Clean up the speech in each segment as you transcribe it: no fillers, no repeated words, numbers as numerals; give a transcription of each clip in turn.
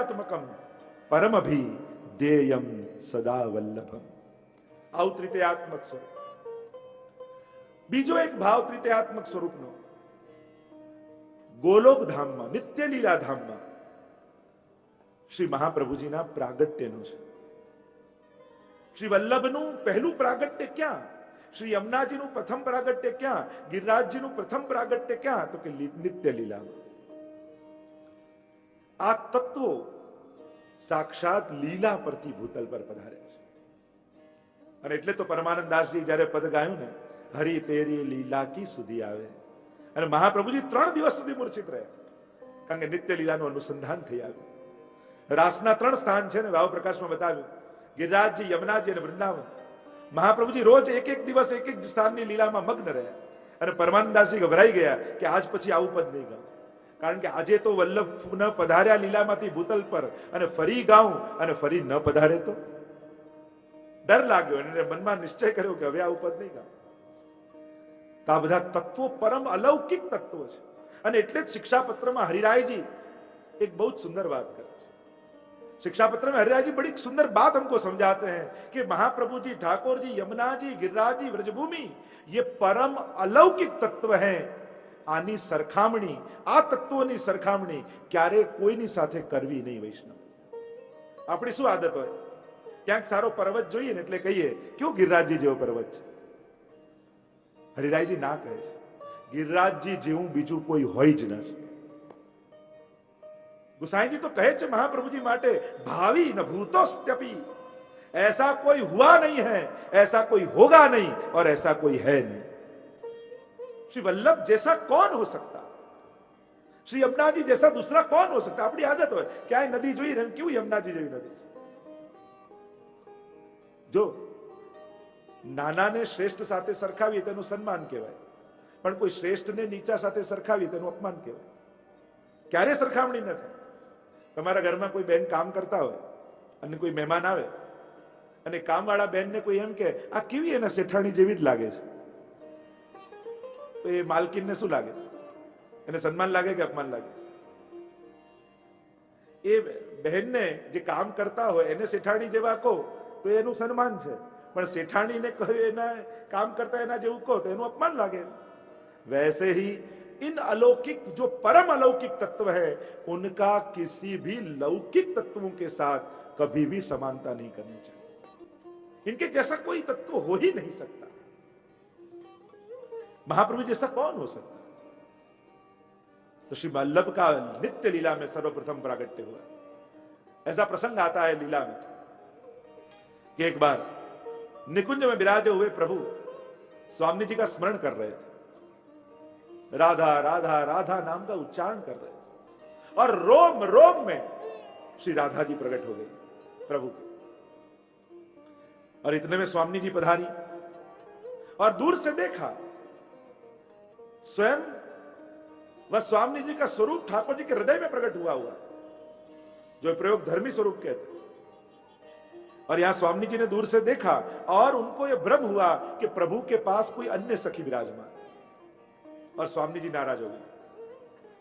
ત્રિતયાત્મકમ પરમભી દેયમ સદા વલ્લભમ. આવું ત્રિતયાત્મક સ્વરૂપ. બીજો એક ભાવ ત્રિતયાત્મક સ્વરૂપનો ગોલોક ધામમાં, નિત્ય લીલા ધામમાં શ્રી મહાપ્રભુજીના પ્રાગટ્યનો છે. શ્રી વલ્લભનું પહેલું પ્રાગટ્ય ક્યાં? શ્રી યમુનાજીનું પ્રથમ પ્રાગટ્ય ક્યાં? ગિરિરાજજીનું પ્રથમ પ્રાગટ્ય ક્યાં? તો કે નિત્ય લીલામાં. આ તત્વો સાક્ષાત લીલા પરથી ભૂતલ પર પધાર્યા છે. અને એટલે તો પરમાનંદ દાસજી જયારે પદ ગાયું ને, હરિ તેરી લીલા કી સુધી આવે, અને મહાપ્રભુજી 3 દિવસ સુધી મૂર્છિત રહ્યા, કારણ કે નિત્ય લીલાનું અનુસંધાન થઈ આવ્યું. રાસના 3 સ્થાન છે ને, ભાવ પ્રકાશમાં બતાવ્યું, ગિરિરાજજી, યમુનાજી અને વૃંદાવન. મહાપ્રભુજી રોજ એક દિવસ એક સ્થાનની લીલામાં મગ્ન રહ્યા, અને પરમાનંદ દાસજી ગભરાઈ ગયા કે આજ પછી આવું પદ નહીં ગાઉં, કારણ કે આજે તો વલ્લભ ન પધાર્યા લીલામાંથી ભૂતલ પર, અને ફરી ગાઉં અને ફરી ન પધારે તો ડર લાગ્યો, અને મનમાં નિશ્ચય કર્યો કે હવે આવું પદ નહીં ગાઉં. તો આ બધા તત્વો પરમ અલૌકિક તત્વો છે. અને એટલે જ શિક્ષાપત્રમાં હરિરાयजी एक बहुत सुंदर बात करे. शिक्षापत्र में हरिराय जी बड़ी सुंदर बात हमको समझाते हैं कि महाप्रभु जी, ठाकुर जी, यमुना जी, गिरिराज जी, व्रजभूमि ये परम अलौकिक तत्व हैं. आनी सरखामणी, आ तत्वोની સરખામણી ક્યારે કોઈની સાથે કરવી નહીં. વૈષ્ણવ આપણી શું આદત હોય, ક્યાંક સારો પર્વત જોઈએ ને એટલે કહીએ ક્यों ગિરિરાજજી જેવો પર્વત છે. હરિરાયજી ના કહે છે, ગિરિરાજજી જેવું બીજું કોઈ હોય જ નથી. गुसाई जी तो कहे छे महाप्रभु जी माटे, भावी न भूतोस्त्यपि, ऐसा कोई हुआ नहीं है, ऐसा कोई होगा नहीं, और ऐसा कोई है नहीं. श्री वल्लभ जैसा कौन हो सकता, श्री यमुना जी जैसा दूसरा कौन हो सकता. अपनी आदत હોય ક્યાંય નદી જોઈ ને ક્यों યમુનાજી જેવી નદી. જો નાનાને શ્રેષ્ઠ સાથે સરખાવીએ તેનું સન્માન કહેવાય, પણ કોઈ શ્રેષ્ઠને નીચા સાથે સરખાવીએ તેનું અપમાન કહેવાય. ક્યારે સરખામણી ન થાય. તમારા ઘરમાં કોઈ બેન કામ કરતા હોય અને કોઈ મહેમાન આવે, અને કામવાળા બેનને કોઈ એમ કે આ કેવી એના શેઠાણી જેવી જ લાગે છે, તો એ માલકીનને શું લાગે? એને સન્માન લાગે કે અપમાન લાગે? એ બહેનને જે કામ કરતા હોય એને શેઠાણી જેવા કહો તો એનું સન્માન છે, પણ શેઠાણીને કહો એના કામ કરતા એના જેવું કહો તો એનું અપમાન લાગે. वैसे ही इन अलौकिक जो परम अलौकिक तत्व है उनका किसी भी लौकिक तत्वों के साथ कभी भी समानता नहीं करनी चाहिए. इनके जैसा कोई तत्व हो ही नहीं सकता. महाप्रभु जैसा कौन हो सकता. तो श्री वल्लभ का नित्य लीला में सर्वप्रथम प्रागट्य हुआ. ऐसा प्रसंग आता है लीला में कि एक बार निकुंज में विराजे हुए प्रभु स्वामी जी का स्मरण कर रहे थे. राधा राधा राधा नाम का उच्चारण कर रहे थे, और रोम रोम में श्री राधा जी प्रकट हो गई प्रभु के. और इतने में स्वामी जी पधारी, और दूर से देखा स्वयं वह स्वामी जी का स्वरूप ठाकुर जी के हृदय में प्रकट हुआ, जो प्रयोग धर्मी स्वरूप कहते. और यहां स्वामी जी ने दूर से देखा, और उनको यह भ्रम हुआ कि प्रभु के पास कोई अन्य सखी विराजमान. और स्वामी जी नाराज हो गए.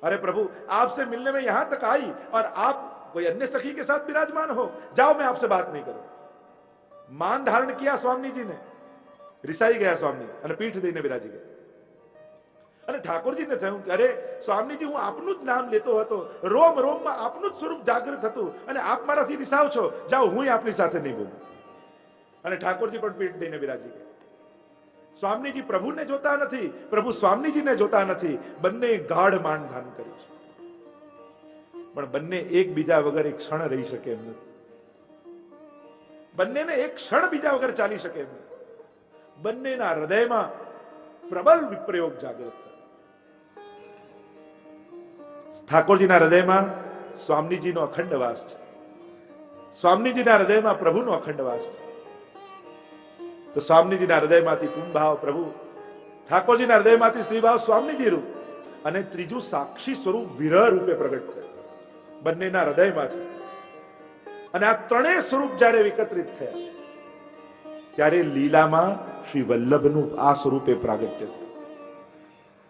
अरे प्रभु, आपसे मिलने में यहां तक आई और आप कोई अन्य सखी के साथ विराजमान हो, जाओ मैं आपसे बात नहीं करूं. मान धारण किया स्वामी जी ने, रिसाई गया स्वामी અને પીઠ દઈને વિરાજી ગયા. અને ઠાકોરજીને થયું કે અરે સ્વામીજી, હું આપનું જ નામ લેતો હતો, રોમ રોમમાં આપનું જ સ્વરૂપ જાગૃત હતું, અને આપ મારાથી રિસાવ છો, જાઓ હું આપની સાથે નહીં બોલું. અને ઠાકોરજી પણ પીઠ દઈને વિરાજી ગયા. સ્વામીજી પ્રભુને જોતા નથી, પ્રભુ સ્વામીજીને જોતા નથી. બંને ગાઢ માનધાન કર્યું છે, પણ બંને એકબીજા વગર એક ક્ષણ રહી શકે એમ નથી. બંનેને એક ક્ષણ બીજા વગર ચાલી શકે એમ નથી. બંનેના હૃદયમાં પ્રબળ વિપ્રયોગ જાગૃત થયો. ઠાકોરજીના હૃદયમાં સ્વામીજીનો અખંડ વાસ છે, સ્વામીજીના હૃદયમાં પ્રભુનો અખંડ વાસ છે. તો સ્વામીજીના હૃદયમાંથી પુંભાવ પ્રભુ, ઠાકોરજીના હૃદયમાંથી સ્ત્રીભાવ સ્વામીજી રૂપ, અને ત્રીજું સાક્ષી સ્વરૂપ વિરહ રૂપે પ્રગટ થયું બંનેના હૃદયમાંથી. અને આ ત્રણેય સ્વરૂપ જ્યારે વિકત્રિત થયા ત્યારે લીલામાં શ્રી વલ્લભનું આ સ્વરૂપે પ્રાગટ્ય થયું.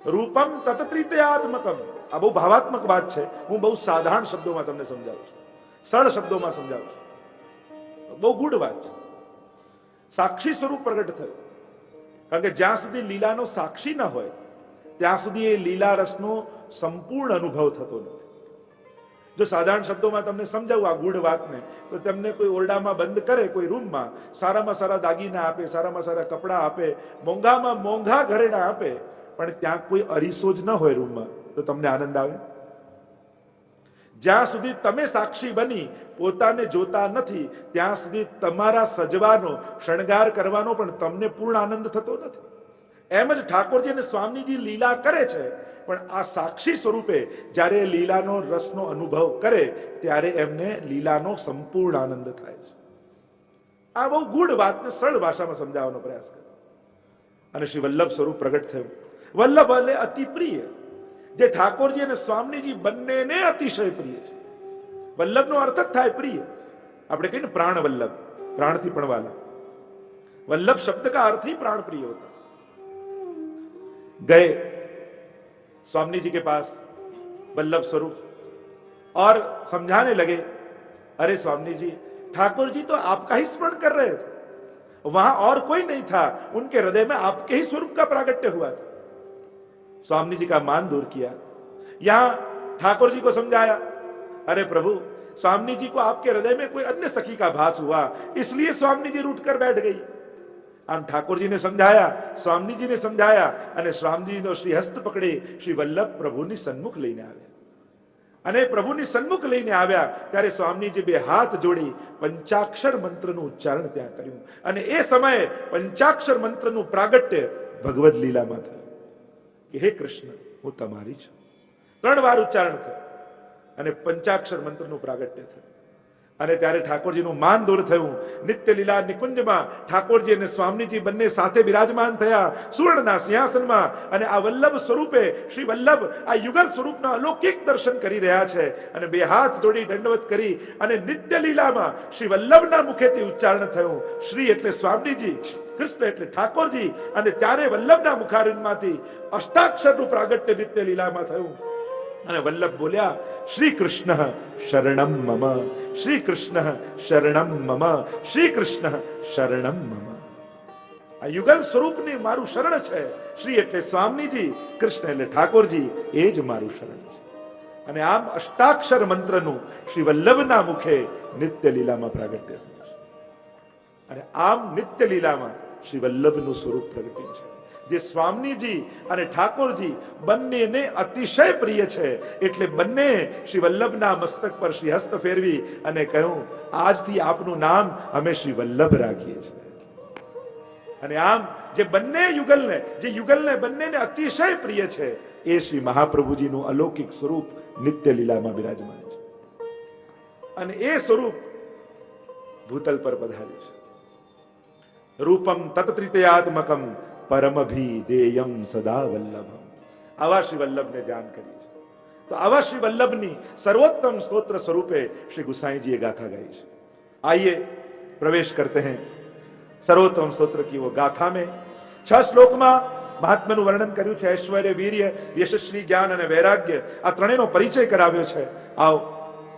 રૂપમ તત્ત્રિતયાત્મકમ. આ બહુ ભાવાત્મક વાત છે, હું બહુ સાધારણ શબ્દોમાં તમને સમજાવું છું. સરળ શબ્દોમાં સમજાવું છું, બહુ ગૂઢ વાત છે. સાક્ષી સ્વરૂપ પ્રગટ થયું, કારણ કે જ્યાં સુધી લીલાનો સાક્ષી ન હોય ત્યાં સુધી એ લીલા રસનો સંપૂર્ણ અનુભવ થતો નથી. જો સાધારણ શબ્દોમાં તમને સમજાવું આ ગૂઢ વાતને, તો તમને કોઈ ઓરડામાં બંધ કરે, કોઈ રૂમમાં સારામાં સારા દાગીના આપે, સારામાં સારા કપડા આપે, મોંઘામાં મોંઘા ઘરેણા આપે, પણ ત્યાં કોઈ અરીસો જ ન હોય રૂમમાં, તો તમને આનંદ આવે? જ્યાં સુધી તમે સાક્ષી બની પોતાને જોતા નથી ત્યાં સુધી તમારા સજવાનો, શણગાર કરવાનો પણ તમને પૂર્ણ આનંદ થતો નથી. એમ જ ઠાકોરજી અને સ્વામીજી લીલા કરે છે, પણ આ સાક્ષી સ્વરૂપે જ્યારે લીલાનો રસનો અનુભવ કરે ત્યારે એમને લીલાનો સંપૂર્ણ આનંદ થાય છે. આ બહુ ગૂઢ વાતને સરળ ભાષામાં સમજાવવાનો પ્રયાસ કર્યો. અને શ્રી વલ્લભ સ્વરૂપ પ્રગટ થયું. વલ્લભ એટલે અતિ પ્રિય, જે ઠાકોરજી અને સ્વામીજી બંનેને અતિશય પ્રિય છે. વલ્લભનો અર્થ જ થાય પ્રિય. આપણે કહીએ ને પ્રાણ વલ્લભ, प्राण पण वाला. वल्लभ शब्द का अर्थ ही प्राण प्रिय होता. गए स्वामी जी के पास वल्लभ स्वरूप और समझाने लगे, अरे स्वामी जी, ठाकुर जी तो आपका ही स्मरण कर रहे थे, वहां और कोई नहीं था, उनके हृदय में आपके ही स्वरूप का प्रागट्य हुआ था. स्वामी जी का मान दूर किया. यहां ठाकुर जी को समझाया, अरे प्रभु, स्वामी जी को आपके हृदय में कोई अन्य सखी का भास हुआ, इसलिए स्वामी जी रूठ कर बैठ गई. आम ठाकुर जी ने समझाया, स्वामी जी ने समझाया, અને સ્વામીજીનો શ્રી હસ્ત પકડી શ્રી વલ્લભ પ્રભુની સન્મુખ લઈને આવ્યા. અને પ્રભુની સન્મુખ લઈને આવ્યા ત્યારે સ્વામીજી બે હાથ જોડી પંચાક્ષર મંત્રનું ઉચ્ચારણ ત્યાં કર્યું. અને એ સમયે પંચાક્ષર મંત્રનું પ્રાગટ્ય ભગવદ લીલામાં થયું કે હે કૃષ્ણ, હું તમારી છું. 3 વાર ઉચ્ચારણ થયું અને પંચાક્ષર મંત્રનું પ્રાગટ્ય થયું. અને ત્યારે ઠાકોરજીનું માન દૂર થયું. નિત્ય લીલા નિકુંજમાં ઠાકોરજી અને સ્વામીજી બંને સાથે બિરાજમાન થયા સુવર્ણના સિંહાસનમાં. અને આ વલ્લભ સ્વરૂપે શ્રી વલ્લભ આ યુગલ સ્વરૂપના અલૌકિક દર્શન કરી રહ્યા છે. અને બે હાથ જોડી દંડવત કરી અને નિત્ય લીલામાં શ્રી વલ્લભના મુખેથી ઉચ્ચારણ થયું. શ્રી એટલે સ્વામીજી, કૃષ્ણ એટલે ઠાકોરજી. અને ત્યારે વલ્લભના મુખારવિંદમાંથી અષ્ટાક્ષરનું પ્રાગટ્ય નિત્ય લીલામાં થયું. અને વલ્લભ બોલ્યા, શ્રી કૃષ્ણ શરણમ મમ, શ્રી કૃષ્ણ શરણમ મમ, શ્રી કૃષ્ણ શરણમ મમ. આ યુગલ સ્વરૂપની મારું શરણ છે. શ્રી એટલે સ્વામીજી, કૃષ્ણ એટલે ઠાકોરજી, એ જ મારું શરણ છે. અને આમ અષ્ટાક્ષર મંત્રનું શ્રી વલ્લભના મુખે નિત્ય લીલામાં પ્રાગટ્ય થયું છે. અને આમ નિત્ય લીલામાં શ્રી વલ્લભનું સ્વરૂપ પ્રગટ્યું છે, જે સ્વામીજી અને ઠાકોરજી બંનેને અતિશય પ્રિય છે. એટલે બંને શ્રી વલ્લભના મસ્તક પર શ્રી હસ્ત ફેરવી અને કહ્યું, આજથી આપનું નામ અમે શ્રી વલ્લભ રાખીએ છીએ. અને આમ જે બંને યુગલને બંનેને અતિશય પ્રિય છે, એ શ્રી મહાપ્રભુજીનું અલૌકિક સ્વરૂપ નિત્ય લીલામાં બિરાજમાન છે. અને એ સ્વરૂપ ભૂતલ પર પધાર્યું છે. રૂપમ તત્ત્રિતયાત્મકમ પરમભિદેયમ સદા વલ્લભમ. આવા શ્રી વલ્લભને ધ્યાન કરીએ છીએ. તો આવા શ્રી વલ્લભની સર્વોત્તમ સ્તોત્ર સ્વરૂપે શ્રી गुसाईजी गाथा गाई है. आइए प्रवेश करते हैं सर्वोत्तम स्तोत्र की वो गाथा में. 6 શ્લોકમાં મહાત્માનું વર્ણન કર્યું છે. ઐશ્વર્ય, વીર્ય, યશસ્વી, જ્ઞાન અને વૈરાગ્ય, આ ત્રણેયનો પરિચય કરાવ્યો છે. આવો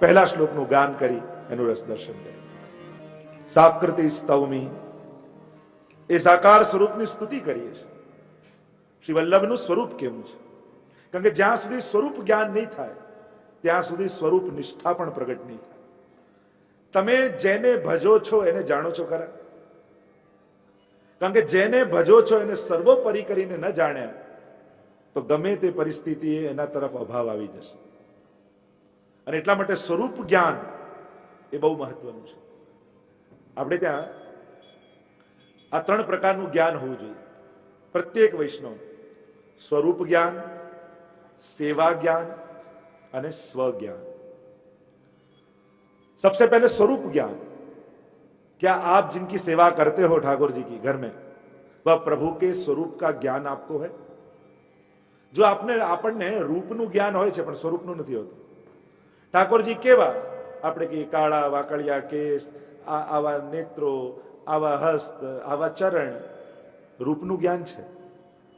પહેલા શ્લોકનું ગાન કરી એનું રસ દર્શન કરીએ. સાકૃતિ સ્તવમી, એ સાકાર સ્વરૂપની સ્તુતિ કરીએ છીએ. શ્રી વલ્લભનું સ્વરૂપ કેવું છે? કારણ કે જ્યાં સુધી સ્વરૂપ જ્ઞાન નહીં થાય ત્યાં સુધી સ્વરૂપ નિષ્ઠા પણ પ્રગટ નહીં થાય. તમે જેને ભજો છો એને જાણો છો ખરા? કારણ કે જેને ભજો છો એને સર્વોપરી કરીને ન જાણ્યા તો ગમે તે પરિસ્થિતિએ એના તરફ અભાવ આવી જશે. અને એટલા માટે સ્વરૂપ જ્ઞાન એ બહુ મહત્વનું છે. આપણે ત્યાં આ 3 પ્રકારનું જ્ઞાન હોવું જોઈએ પ્રત્યેક વૈષ્ણવ. स्वरूप ज्ञान, सेवा ज्ञान અને स्व ज्ञान. सबसे पहले स्वरूप ज्ञान. क्या आप जिनकी सेवा करते हो ठाकुर जी की घर में, वह प्रभु के स्वरूप का ज्ञान आपको है? जो આપણને રૂપનું જ્ઞાન હોય છે પણ સ્વરૂપનું નથી હોતું. ઠાકોરજી કેવા? આપણે કે કાળા વાકડિયા કેસ, આવા નેત્રો, આવા હસ્ત, આવા ચરણ, રૂપનું જ્ઞાન છે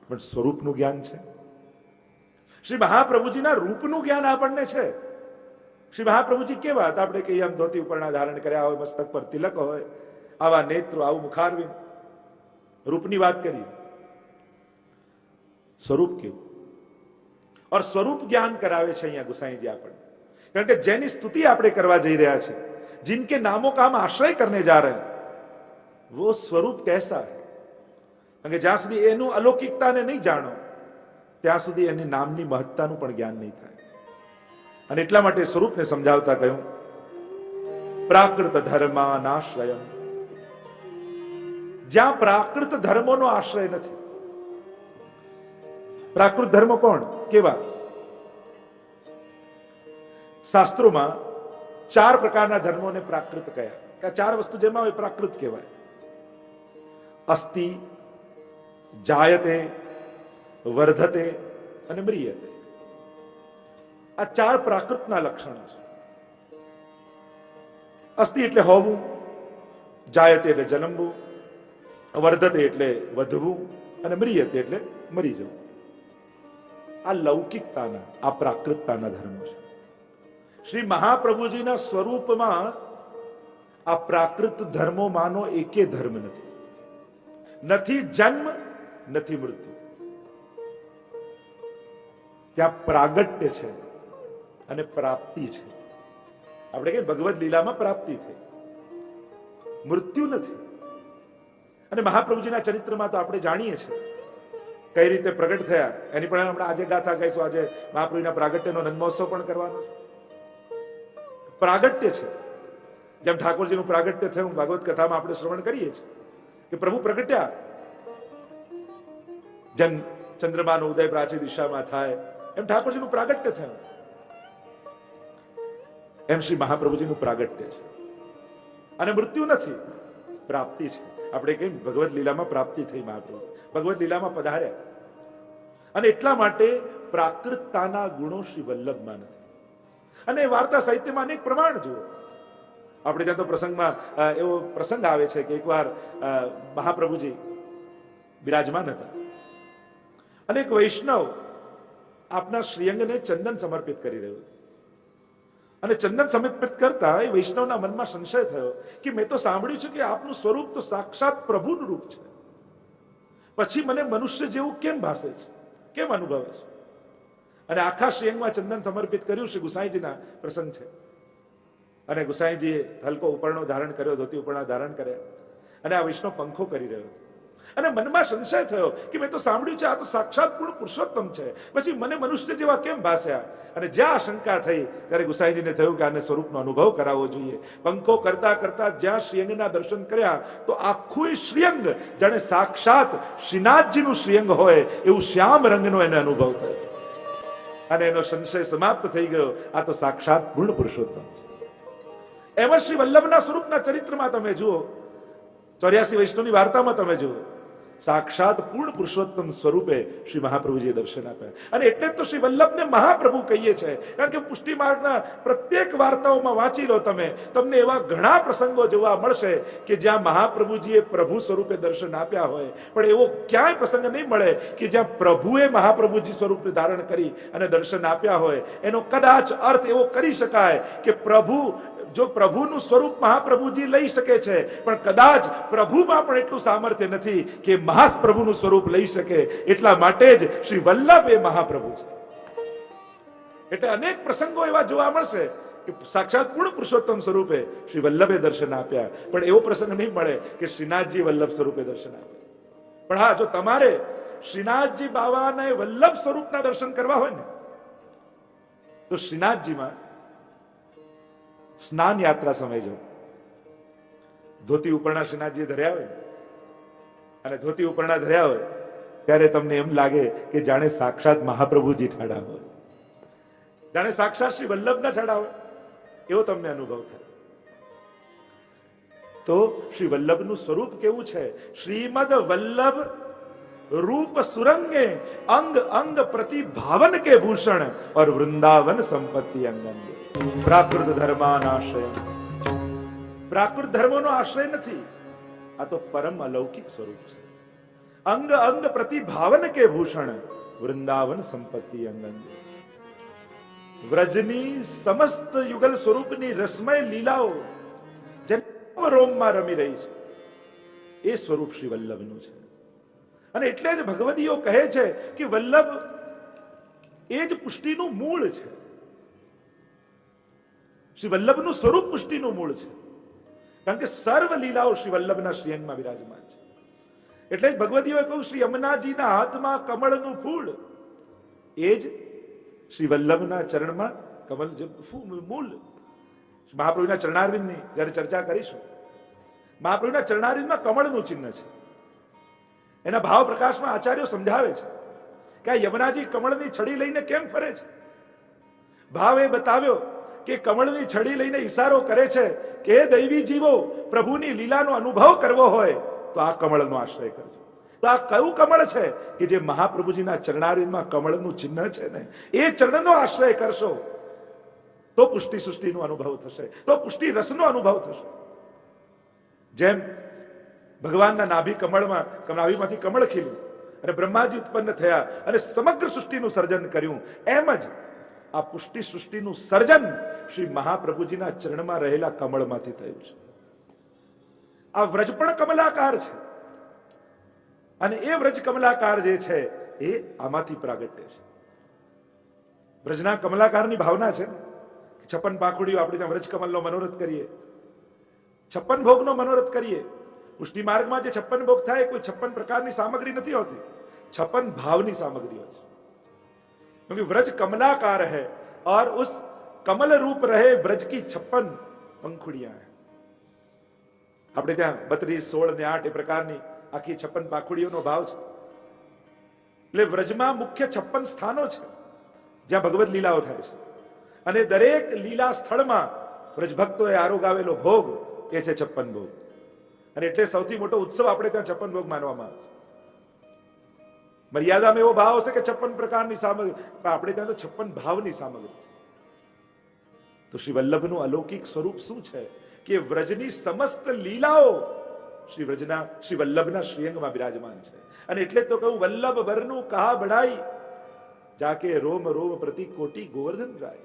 પણ સ્વરૂપનું જ્ઞાન છે? શ્રી મહાપ્રભુજીના રૂપનું જ્ઞાન આપણને છે. શ્રી મહાપ્રભુજી કેવા હતા? આપણે કહીએ આમ ધોતી ઉપરના ધારણ કર્યા હોય, મસ્તક પર તિલક હોય, આવા નેત્રો, આવું મુખારવિંદ, રૂપની વાત કરી. સ્વરૂપ કેવું? ઓર સ્વરૂપ જ્ઞાન કરાવે છે અહીંયા ગુસાઈજી આપણને. કારણ કે જેની સ્તુતિ આપણે કરવા જઈ રહ્યા છે, जिनके नामों का हम आश्रय करने जा रहे हैं, वो स्वरूप कैसा है? કારણ કે જ્યાં સુધી એનું અલૌકિકતાને નહીં જાણો ત્યાં સુધી એની નામની મહત્તાનું પણ જ્ઞાન નહીં થાય. અને એટલા માટે સ્વરૂપને સમજાવતા કહ્યું, પ્રાકૃત ધર્માનાશ્રયમ. જ્યાં પ્રાકૃત ધર્મોનો આશ્રય નથી. પ્રાકૃત ધર્મ કોણ? કેવા? શાસ્ત્રોમાં 4 પ્રકારના ધર્મોને પ્રાકૃત કહ્યા. કે 4 વસ્તુ જેમાં હોય પ્રાકૃત કહેવાય. અસ્તિ, જાયતે, વર્ધતે અને મ્રિયતે. આ 4 પ્રાકૃતના લક્ષણો છે. અસ્તિ એટલે હોવું, જાયતે એટલે જન્મવું, વર્ધતે એટલે વધવું અને મ્રિયતે એટલે મરી જવું. આ લૌકિકતાના, આ પ્રાકૃતતાના ધર્મો છે. શ્રી મહાપ્રભુજીના સ્વરૂપમાં આ પ્રાકૃત ધર્મોમાંનો એકે ધર્મ નથી. નથી જન્મ, નથી મૃત્યુ. ત્યાં પ્રાગટ્ય છે અને પ્રાપ્તિ છે. આપણે કહીએ ભગવદ લીલામાં પ્રાપ્તિ થઈ, મૃત્યુ નથી. અને મહાપ્રભુજીના ચરિત્રમાં તો આપણે જાણીએ છીએ કઈ રીતે પ્રગટ થયા. એની પણ આપણે આજે ગાથા ગાઈશું. આજે મહાપ્રભુના પ્રાગટ્યનો જન્મોત્સવ પણ કરવાનો છે. પ્રાગટ્ય છે. જેમ ઠાકોરજીનું પ્રાગટ્ય થયું ભાગવત કથામાં આપણે શ્રવણ કરીએ છીએ કે પ્રભુ પ્રગટ્યા. જેમ ચંદ્રમાનો ઉદય પ્રાચી દિશામાં થાય એમ ઠાકોરજીનું પ્રાગટ્ય થયું. એમ શ્રી મહાપ્રભુજીનું પ્રાગટ્ય છે. અને મૃત્યુ નથી, પ્રાપ્તિ છે. આપણે કહીએ ભગવદ લીલામાં પ્રાપ્તિ થઈ. મહાપ્રભુ ભગવદ લીલામાં પધાર્યા. અને એટલા માટે પ્રાકૃતતાના ગુણો શ્રી વલ્લભમાં નથી. અને વાર્તા સાહિત્યમાં અનેક પ્રમાણ જુઓ. આપણે ત્યાં તો પ્રસંગમાં એવો પ્રસંગ આવે છે કે એકવાર મહાપ્રભુજી બિરાજમાન હતા અને એક વૈષ્ણવ આપના શ્રીઅંગને ચંદન સમર્પિત કરી રહ્યો. અને ચંદન સમર્પિત કરતા એ વૈષ્ણવના મનમાં સંશય થયો કે મેં તો સાંભળ્યું છે કે આપનું સ્વરૂપ તો સાક્ષાત પ્રભુનું રૂપ છે, પછી મને મનુષ્ય જેવું કેમ ભાસે છે, કેમ અનુભવે છે? અને આખા શ્રીઅંગમાં ચંદન સમર્પિત કર્યું. શ્રી ગુસાઈજીના પ્રસંગ છે. અને ગુસાઈજીએ હલકો ઉપરણો ધારણ કર્યો, ધોતી ઉપરણા ધારણ કર્યા અને આ વૈષ્ણવ પંખો કરી રહ્યો હતો. અને મનમાં સંશય થયો કે મેં તો સાંભળ્યું છે આ તો સાક્ષાત પૂર્ણ પુરુષોત્તમ છે, પછી મને મનુષ્ય જેવા કેમ ભાસ્યા? અને જ્યાં શંકા થઈ ત્યારે ગુસાઈજીને થયું કે આને સ્વરૂપનો અનુભવ કરાવવો જોઈએ. પંખો કરતા કરતા જ્યાં શ્રીઅંગના દર્શન કર્યા તો આખું શ્રીઅંગ જાણે સાક્ષાત શ્રીનાથજીનું શ્રીઅંગ હોય એવું શ્યામ રંગનો એને અનુભવ થયો. અને એનો સંશય સમાપ્ત થઈ ગયો. આ તો સાક્ષાત પૂર્ણ પુરુષોત્તમ છે. એમાં શ્રી વલ્લભના સ્વરૂપના ચરિત્રમાં તમે જુઓ, 84 વૈષ્ણવની વાર્તામાં તમે જુઓ, સાક્ષાત પૂર્ણ પુરુષોત્તમ સ્વરૂપે શ્રી મહાપ્રભુજીએ દર્શન આપ્યા. અને એટલે તો શ્રી વલ્લભને મહાપ્રભુ કહીએ છીએ. કારણ કે પુષ્ટિ માર્ગના પ્રત્યેક વાર્તાઓમાં વાંચી લો તમે, તમને એવા ઘણા પ્રસંગો જોવા મળશે કે જ્યાં મહાપ્રભુજીએ પ્રભુ સ્વરૂપે દર્શન આપ્યા હોય, પણ એવો ક્યાંય પ્રસંગ નહીં મળે કે જ્યાં પ્રભુએ મહાપ્રભુજી સ્વરૂપને ધારણ કરી અને દર્શન આપ્યા હોય. એનો કદાચ અર્થ એવો કરી શકાય કે પ્રભુ, જો પ્રભુનું સ્વરૂપ મહાપ્રભુજી લઈ શકે છે, પણ કદાચ પ્રભુમાં પણ એટલું સામર્થ્ય નથી કે મહાપ્રભુનું સ્વરૂપ લઈ શકે. એટલા માટે જ શ્રી વલ્લભ એ મહાપ્રભુ છે. એટલે અનેક પ્રસંગો એવા જોવા મળશે કે સાક્ષાત પૂર્ણ પુરુષોત્તમ સ્વરૂપે શ્રી વલ્લભે દર્શન આપ્યા, પણ એવો પ્રસંગ નહીં મળે કે શ્રીનાથજી વલ્લભ સ્વરૂપે દર્શન આપ્યા. પણ હા, જો તમારે શ્રીનાથજી બાવાના વલ્લભ સ્વરૂપના દર્શન કરવા હોય ને તો શ્રીનાથજીમાં સ્નાન યાત્રા સમય જો ધોતી ઉપરના શ્રીનાથજી ધર્યા હોય અને ધોતી ઉપરના ધર્યા હોય ત્યારે તમને એમ લાગે કે જાણે સાક્ષાત મહાપ્રભુજી ઠાડા હોય, જાણે સાક્ષાત શ્રી વલ્લભ ના ઠાડા હોય, એવો તમને અનુભવ થાય. તો શ્રી વલ્લભનું સ્વરૂપ કેવું છે? શ્રીમદ વલ્લભ रूप सुरंगे अंग अंग प्रति भावन के भूषण और वृंदावन संपत्ति अंगन. प्राकृत धर्मानाश्रय. प्राकृत धर्मोનો આશ્રય નથી, આ તો પરમ અલૌકિક સ્વરૂપ છે. અંગ અંગ પ્રતિ ભાવન કે ભૂષણ વૃંદાવન સંપત્તિ અંગન. વ્રજની સમસ્ત યુગલ સ્વરૂપની રસમય લીલાઓ જે રોમમાં રમી રહી છે, એ સ્વરૂપ શ્રી વલ્લભનું છે. અને એટલે જ ભગવદીઓ કહે છે કે વલ્લભ એ જ પુષ્ટિનું મૂળ છે. શ્રી વલ્લભનું સ્વરૂપ પુષ્ટિનું મૂળ છે, કારણ કે સર્વ લીલાઓ શ્રી વલ્લભના શ્રીઅંગમાં વિરાજમાન છે. એટલે જ ભગવદીઓએ કહ્યું શ્રી યમુનાજીના હાથમાં કમળનું ફૂલ એ જ શ્રી વલ્લભના ચરણમાં કમલ મૂળ. મહાપ્રભુના ચરણારવિંદની જયારે ચર્ચા કરીશું, મહાપ્રભુના ચરણારવિંદમાં કમળનું ચિહ્ન છે. એના ભાવ પ્રકાશમાં આચાર્યો સમજાવે છે કે આ યમુનાજી કમળની છડી લઈને કેમ ફરે છે. ભાવ એ બતાવ્યો કે કમળની છડી લઈને ઈશારો કરે છે કે હે દૈવી જીવો, પ્રભુની લીલાનો અનુભવ કરવો હોય તો આ કમળનો આશ્રય કરજો. તો આ કયું કમળ છે કે જે મહાપ્રભુજીના ચરણારવિંદમાં કમળનું ચિહ્ન છે ને, એ ચરણનો આશ્રય કરશો તો પુષ્ટિ સૃષ્ટિનો અનુભવ થશે, તો પુષ્ટિ રસનો અનુભવ થશે. જેમ ભગવાનના નાભી કમળમાં નાભીમાંથી કમળ ખીલ્યું અને બ્રહ્માજી ઉત્પન્ન થયા અને સમગ્ર સૃષ્ટિનું સર્જન કર્યું, એમ જ આ પુષ્ટિ સૃષ્ટિનું સર્જન શ્રી મહાપ્રભુજીના ચરણમાં રહેલા કમળમાંથી થયું છે. આ વ્રજ પણ કમલાકાર છે અને એ વ્રજ કમલાકાર જે છે એ આમાંથી પ્રાગટ્ય છે. વ્રજના કમલાકારની ભાવના છે ને, 56 પાંખુડીઓ આપણે ત્યાં વ્રજ કમલનો મનોરથ કરીએ, 56 ભોગનો મનોરથ કરીએ. પુષ્ટિ માર્ગમાં જે 56 ભોગ થાય કોઈ 56 પ્રકારની સામગ્રી નથી હોતી, 56 ભાવની सामग्री है, क्योंकि व्रज कमलाकार है और उस कमल रूप रहे व्रज की 56 पंखुड़ियां हैं. આપણે ત્યાં 32, 16 ને 8 એ પ્રકારની આખી 56 પાંખુડીઓનો ભાવ છે. એટલે વ્રજમાં મુખ્ય 56 સ્થાનો છે જ્યાં ભગવત લીલાઓ થાય છે અને દરેક લીલા સ્થળમાં વ્રજ ભક્તોએ આરોગાવેલો ભોગ એ છે 56 ભોગ. અને એટલે સૌથી મોટો ઉત્સવ આપણે ત્યાં 56 ભોગ માનવામાં આવે છે. મર્યાદામાં એવો ભાવ હશે કે 56 પ્રકારની સામગ્રી, પણ આપણે ત્યાં તો 56 ભાવની સામગ્રી છે. તો શ્રી વલ્લભનું અલૌકિક સ્વરૂપ શું છે કે વ્રજની સમસ્ત લીલાઓ શ્રી વલ્લભના શ્રીઅંગમાં બિરાજમાન છે. અને એટલે તો કહું વલ્લભ વરનું કહા બઢાઈ, જાકે રોમ રોમ પ્રતિ કોટી गोवर्धन गाय.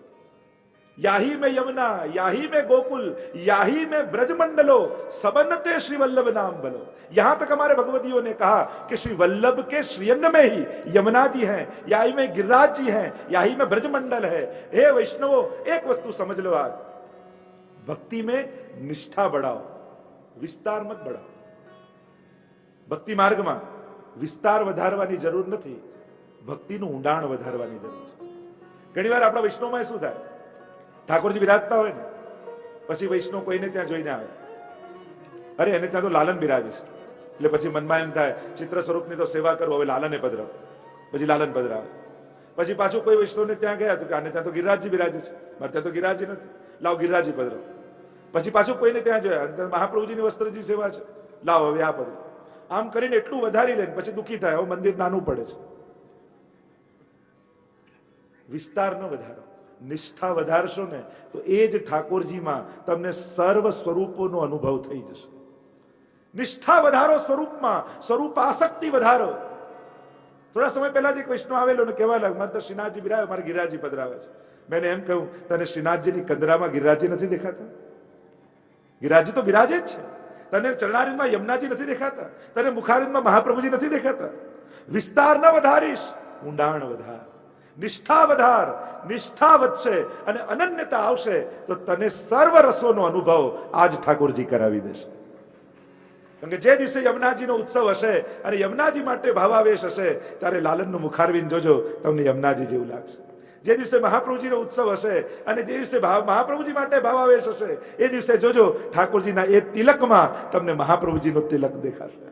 याही में यमुना, याही में गोकुल, याही में ब्रजमंडलो, सबनते श्री वल्लभ नाम बलो. यहां तक हमारे भगवतियों ने कहा कि श्री वल्लभ के श्रीअंग में ही यमुना जी हैं, याही में गिरिराज जी हैं, याही में ब्रजमंडल है. हे वैष्णवो, एक वस्तु समझ लो, आज भक्ति में निष्ठा बढ़ाओ, विस्तार मत बढ़ाओ. भक्ति मार्ग में विस्तार વધારવાની જરૂર નથી, ભક્તિનું ઊંડાણ વધારવાની જરૂર છે. ઘણીવાર આપણા વૈષ્ણવમાં શું થાય, ઠાકોરજી બિરાજતા હોય ને પછી વૈષ્ણવ કોઈને ત્યાં જોઈને આવે, અરે એને ત્યાં તો લાલન બિરાજે છે, એટલે પછી મનમાં એમ થાય ચિત્ર સ્વરૂપની તો સેવા કરો, હવે લાલને પધરાવો. પછી લાલન પધરાવે. પછી પાછું કોઈ વૈષ્ણવને ત્યાં ગયા તો કે આને ત્યાં તો ગિરિરાજજી બિરાજે છે, મારે ત્યાં તો ગિરિરાજજી નથી, લાવ ગિરિરાજજી પધરાવો. પછી પાછું કોઈને ત્યાં જોયા મહાપ્રભુજીની વસ્ત્રજી સેવા છે, લાવ હવે આ પધરાવો. આમ કરીને એટલું વધારી લે પછી દુઃખી થાય, હવે મંદિર નાનું પડે છે. વિસ્તાર ન વધારો, નિષ્ઠા વધારશો ને તો એ જ ઠાકોરજીમાં તમને સર્વ સ્વરૂપોનો અનુભવ થઈ જશે. નિષ્ઠા વધારો સ્વરૂપમાં, સ્વરૂપ આસક્તિ વધારો. થોડા સમય પહેલા જ એક વૈષ્ણવ આવેલો ને કહેવા લાગ, મારે તો શ્રીનાથજી બિરાવે, મારે ગિરિરાજજી પધરાવે છે. મેં એમ કહ્યું, તને શ્રીનાથજીની કંદરામાં ગિરિરાજજી નથી દેખાતા? ગિરિરાજજી તો બિરાજે જ છે. તને ચરણારીમાં યમુનાજી નથી દેખાતા? તને મુખારીમાં મહાપ્રભુજી નથી દેખાતા? વિસ્તાર ન વધારીશ, ઊંડાણ વધાર, નિષ્ઠા વધાર. નિષ્ઠા વધશે અને અનન્યતા આવશે તો તને સર્વ રસોનો અનુભવ આજ ઠાકોરજી કરાવી દેશે. કારણ કે જે દિવસે યમુનાજીનો ઉત્સવ હશે અને યમુનાજી માટે ભાવાવેશ હશે, ત્યારે લાલનનું મુખારવિંદ જોજો, તમને યમુનાજી જેવું લાગશે. જે દિવસે મહાપ્રભુજીનો ઉત્સવ હશે અને જે દિવસે મહાપ્રભુજી માટે ભાવાવેશ હશે, એ દિવસે જોજો ઠાકોરજીના એ તિલકમાં તમને મહાપ્રભુજીનો તિલક દેખાશે.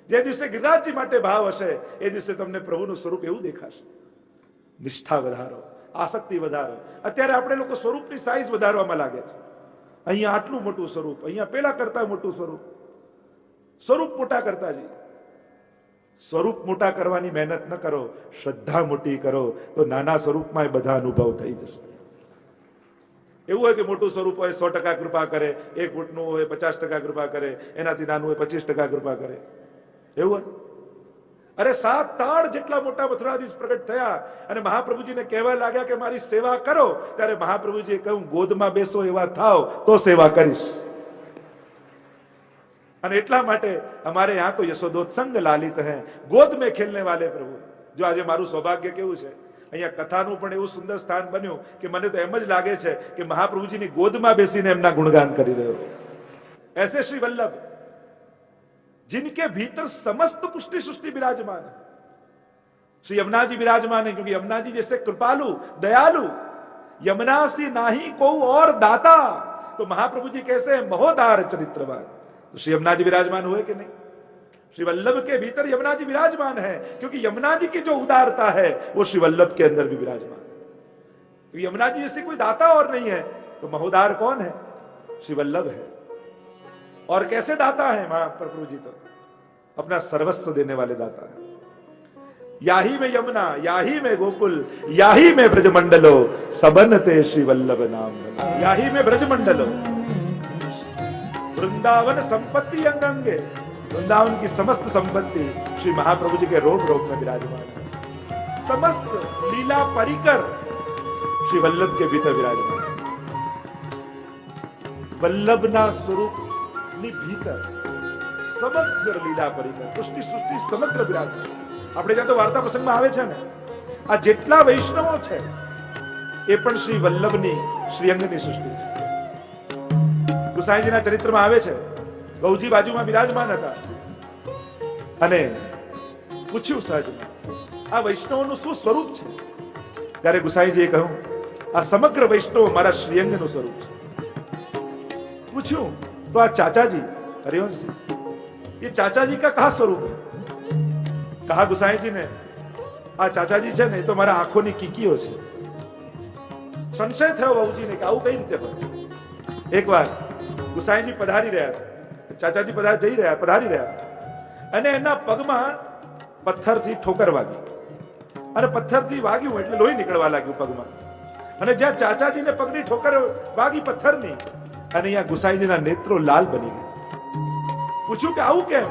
જે દિવસે ગિરિરાજજી માટે ભાવ હશે, એ દિવસે તમને પ્રભુનું સ્વરૂપ એવું દેખાશે. નિષ્ઠા વધારો, આસક્તિ વધારો. અત્યારે આપણે લોકો સ્વરૂપની સાઈઝ વધારવામાં લાગે છે. અહીંયા આટલું મોટું સ્વરૂપ, અહીંયા પેલા કરતા મોટું સ્વરૂપ, સ્વરૂપ મોટા કરતા જઈએ. સ્વરૂપ મોટા કરવાની મહેનત ન કરો, શ્રદ્ધા મોટી કરો તો નાના સ્વરૂપમાં બધા અનુભવ થઈ જશે. એવું હોય કે મોટું સ્વરૂપ હોય 100% કૃપા કરે, 1 ફૂટનું હોય 50% કૃપા કરે, એનાથી નાનું હોય 25% કૃપા કરે, એવું હોય. અરે 7 તાળ જેટલા મોટા મથુરાધીશ પ્રગટ થયા અને મહાપ્રભુજીને કહેવા લાગ્યા કે મારી સેવા કરો, ત્યારે મહાપ્રભુજીએ કહ્યું ગોદમાં બેસો એવા થાવ તો સેવા કરીશ. અને એટલા માટે અમારે यहाँ તો યશોદોત્સંગ લાલિત હૈ, ગોદ में खेलने वाले प्रभु. જો આજે મારું સૌભાગ્ય કેવું છે, અહીંયા કથાનું પણ એવું સુંદર સ્થાન બન્યું કે મને તો એમ જ લાગે છે કે મહાપ્રભુજીની ગોદમાં બેસીને એમના ગુણગાન કરી રહ્યો. ऐसे श्री वल्लभ जिनके भीतर समस्त पुष्टि सृष्टि विराजमान है. श्री यमुना जी विराजमान है, क्योंकि यमुना जी जैसे कृपालु दयालु, यमुना से नाही को और दाता, तो महाप्रभु जी कैसे हैं महोदार चरित्रवान. तो श्री यमुना जी विराजमान हुए कि नहीं? श्री वल्लभ के भीतर यमुना जी विराजमान है, क्योंकि यमुना जी की जो उदारता है वो श्री वल्लभ के अंदर भी विराजमान है. यमुना जी जैसे कोई दाता और नहीं है, तो महोदार कौन है? श्री वल्लभ है. और कैसे दाता है महाप्रभु जी? तो अपना सर्वस्व देने वाले दाता है. याही में यमुना, याही में गोकुल, याही में ब्रजमंडलो, सबनते श्री वल्लभ नाम. याही में ब्रजमंडलो, वृंदावन संपत्ति अंगंगे, वृंदावन की समस्त संपत्ति श्री महाप्रभु जी के रोम रोम में विराजमान है. समस्त लीला परिकर श्री वल्लभ के भीतर विराजमान है. वल्लभना स्वरूप भीतर સમગ્ર લીલા પરિકર સૃષ્ટિ સમગ્ર વિરાજમાન. આપણે જ્યાં તો વાર્તા પ્રસંગમાં આવે છે ને, આ જેટલા વૈષ્ણવો છે એ પણ શ્રી વલ્લભની શ્રીઅંગની સૃષ્ટિ છે. ગુસાઈજીના ચરિત્રમાં આવે છે, ગૌજી બાજુમાં વિરાજમાન હતા અને પૂછ્યું સહજમાં આ વૈષ્ણવોનું શું સ્વરૂપ છે? ત્યારે ગુસાઈજીએ કહ્યું આ સમગ્ર વૈષ્ણવ મારા શ્રીઅંગનું સ્વરૂપ છે. પૂછ્યું तो आज चाचा जी हरिवंश जी, ये चाचा जी का कहा स्वरूप है? कहा गुसाई जी ने आ चाचा जी છે ને તો મારા આંખોની કીકીઓ છે. સંશય થયો બાબુજી ને કે આવું કઈ રીતે હોય. એકવાર ગુસાઈજી પધારી રહ્યા હતા, ચાચાજી પધારી રહ્યા અને એના પગમાં પથ્થરથી ઠોકર વાગી અને પથ્થરથી વાગ્યું એટલે લોહી નીકળવા લાગ્યું પગમાં. અને જ્યાં ચાચાજીને પગની ઠોકર વાગી પથ્થરની, અને અહીંયા ગુસાઈજીના નેત્રો લાલ બની ગયા. પૂછ્યું કે આવું કેમ?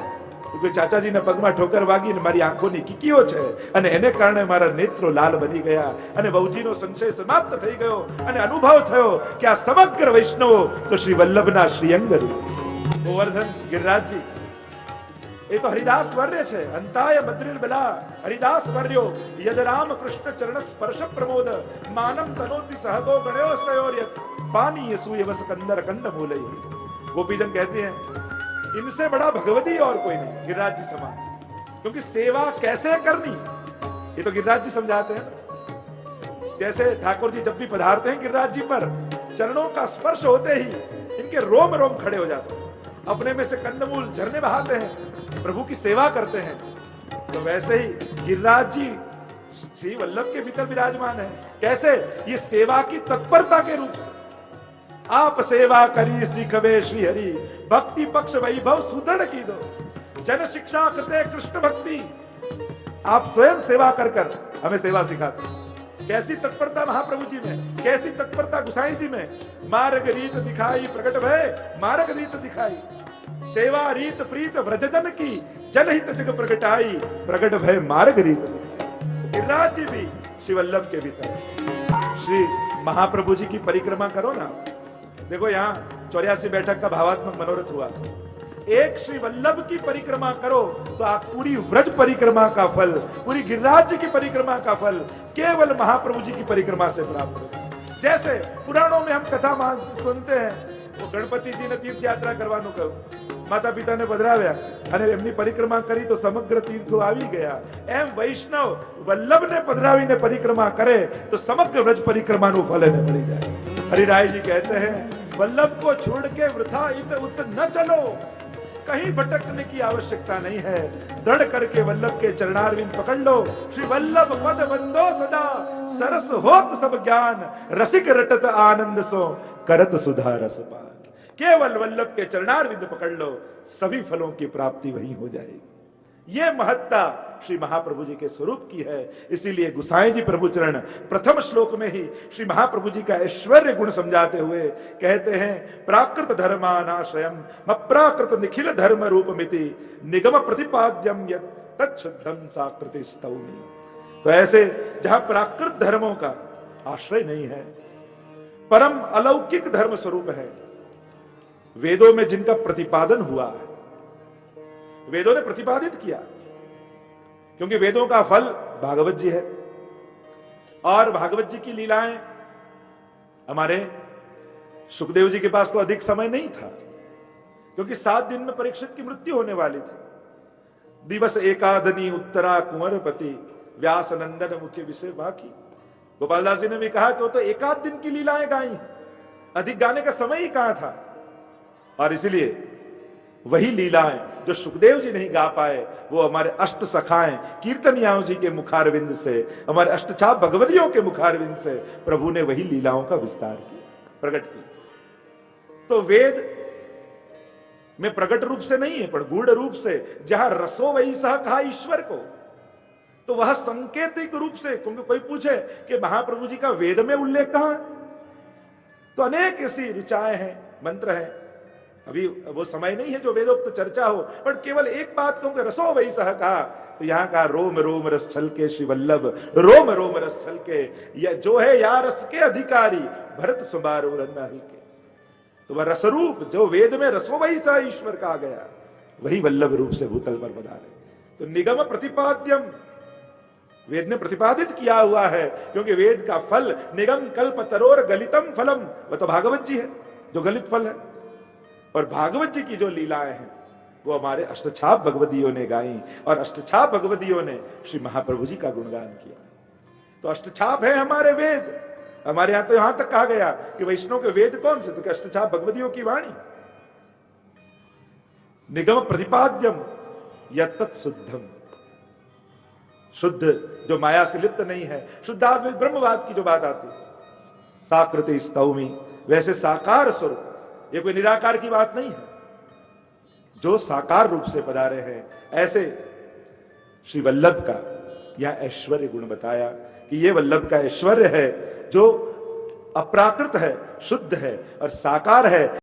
તો કે ચાચાજીના પગમાં ઠોકર વાગી અને મારી આંખોની કીકીઓ છે અને એને કારણે મારા નેત્રો લાલ બની ગયા. અને બહુજીનો સંશય સમાપ્ત થઈ ગયો અને અનુભવ થયો કે આ સમગ્ર વૈષ્ણવો તો શ્રી વલ્લભના શ્રીઅંગ રૂપ છે. ગોવર્ધન ગિરિરાજજી એ તો હરિદાસ વર્ય છે. અંતાય બદ્રિર બલા હરિદાસ વર્યો યદ રામ કૃષ્ણ ચરણ સ્પર્શ પ્રમોદ માનમ તનોતિ સહગો ગણ્યો સ્તયોર્યત पानी सूय वस कंदर कंद मूलई. गोपीजन कहते हैं इनसे बड़ा भगवती और कोई नहीं गिरिराज जी समान, क्योंकि सेवा कैसे करनी ये तो गिरिराज जी समझाते हैं. जैसे ठाकुर जी जब भी पधारते हैं गिरिराज जी पर, चरणों का स्पर्श होते ही इनके रोम रोम खड़े हो जाते हैं, अपने में से कंदमूल झरने बहाते हैं, प्रभु की सेवा करते हैं. तो वैसे ही गिरिराज जी श्री वल्लभ के भीतर विराजमान है. कैसे? ये सेवा की तत्परता के रूप से. आप सेवा करी सीखवे श्री हरि, भक्ति पक्ष वैभव सुदृढ़ की दो, जन शिक्षा कृते कृष्ण भक्ति. आप स्वयं सेवा कर कर हमें सेवा सिखाते. कैसी तत्परता महाप्रभु जी में, कैसी तत्परता गुसाई जी में. मार्ग रीत दिखाई प्रकट भय मार्ग रीत दिखाई, सेवा रीत प्रीत व्रजजन की, जनहित जग प्रगटाई, प्रकट भय मार्ग रीत. गिरिराज जी भी श्री वल्लभ के भीतर. श्री महाप्रभु जी की परिक्रमा करो ना. देखो यहाँ 84 बैठक का भावात्मक मनोरथ हुआ. एक श्री वल्लभ की परिक्रमा करो तो आप पूरी व्रज परिक्रमा का फल, पूरी गिरिराज जी की परिक्रमा का फल केवल महाप्रभु जी की परिक्रमा से प्राप्त होगा. जैसे पुराणों में हम कथा सुनते हैं, वो गणपति जी ने तीर्थ यात्रा करवाનું કહ્યું, માતા પિતાને પધરાવ્યા અને એમની પરિક્રમા કરી તો સમગ્ર તીર્થો આવી ગયા. એમ વૈષ્ણવ વલ્લભને પધરાવીને પરિક્રમા કરે તો સમગ્ર વ્રજ પરિક્રમાનું ફલ એને મળી જાય. हरिराय जी कहते हैं वल्लभ को छोड़ के वृथा इत उत न चलो, कहीं भटकने की आवश्यकता नहीं है. दृढ़ करके वल्लभ के चरणारविंद पकड़ लो. श्री वल्लभ पद बंदो सदा, सरस होत सब ज्ञान, रसिक रटत आनंद सो, करत सुधा रसपान. केवल वल्लभ के चरणारविंद पकड़ लो, सभी फलों की प्राप्ति वहीं हो जाएगी. ये महत्ता श्री महाप्रभु जी के स्वरूप की है. इसीलिए गुसाई जी प्रभु चरण प्रथम श्लोक में ही श्री महाप्रभु जी का ऐश्वर्य गुण समझाते हुए कहते हैं प्राकृत धर्मानाश्रयम अप्राकृत निखिल धर्म रूपमिति निगम प्रतिपाद्यम यत् तच्छुद्धम साकृति स्तौमी। तो ऐसे जहां प्राकृत धर्मों का आश्रय नहीं है, परम अलौकिक धर्म स्वरूप है, वेदों में जिनका प्रतिपादन हुआ है, वेदों ने प्रतिपादित किया, क्योंकि वेदों का फल भागवत जी है, और भागवत जी की लीलाएं हमारे सुखदेव जी के पास तो अधिक समय नहीं था, क्योंकि 7 दिन में परीक्षित की मृत्यु होने वाली थी। दिवस एकादनी उत्तरा कुंवरपति व्यास नंदन मुख्य विषय बाकी। गोपालदास जी ने भी कहा कि वो तो एकाध दिन की लीलाएं गाई हैं, अधिक गाने का समय ही कहां था। और इसलिए वही लीलाएं जो सुखदेव जी नहीं गा पाए, वो हमारे अष्ट सखाएं कीर्तनियाओं जी के मुखारविंद से, हमारे अष्टछाप भगवतियों के मुखारविंद से प्रभु ने वही लीलाओं का विस्तार किया, प्रकट किया। तो वेद में प्रकट रूप से नहीं है, पर गूढ़ रूप से, जहां रसो वही सह कहा ईश्वर को, तो वह संकेतिक रूप से, क्योंकि कोई पूछे कि महाप्रभु जी का वेद में उल्लेख कहां है, तो अनेक ऐसी ऋचाएं हैं, मंत्र हैं। अभी वो समय नहीं है जो वेदोक्त चर्चा हो, पर केवल एक बात कहूं कि रसो वही सह कहा, तो यहां कहा रोम रोम रस छल के श्री वल्लभ, रोम रोम रस छल के, यह जो है या रस के अधिकारी भरत सुबारो रन्न हल्के। तो वह रसरूप जो वेद में रसो वही सह ईश्वर कहा गया, वही वल्लभ रूप से भूतल पर पधारे। तो निगम प्रतिपाद्यम, वेद ने प्रतिपादित किया हुआ है, क्योंकि वेद का फल निगम कल्प तरोर गलितम फलम, वह तो भागवत जी है जो गलित फल है। और भागवत जी की जो लीलाएं हैं वो हमारे अष्टछाप भगवतियों ने गाई, और अष्टछाप भगवतियों ने श्री महाप्रभु जी का गुणगान किया। तो अष्टछाप है हमारे वेद। हमारे यहां तो यहां तक कहा गया कि वैष्णव के वेद कौन से, तो अष्टछाप भगवतियों की वाणी। निगम प्रतिपाद्यम यत्तत् शुद्धम, शुद्ध जो माया से लिप्त नहीं है, शुद्धाद्वैत ब्रह्मवाद की जो बात आती है, साकृति स्तौमी, वैसे साकार स्वरूप, ये कोई निराकार की बात नहीं है, जो साकार रूप से पधारे हैं, ऐसे श्री वल्लभ का यह ऐश्वर्य गुण बताया कि ये वल्लभ का ऐश्वर्य है जो अप्राकृत है, शुद्ध है और साकार है।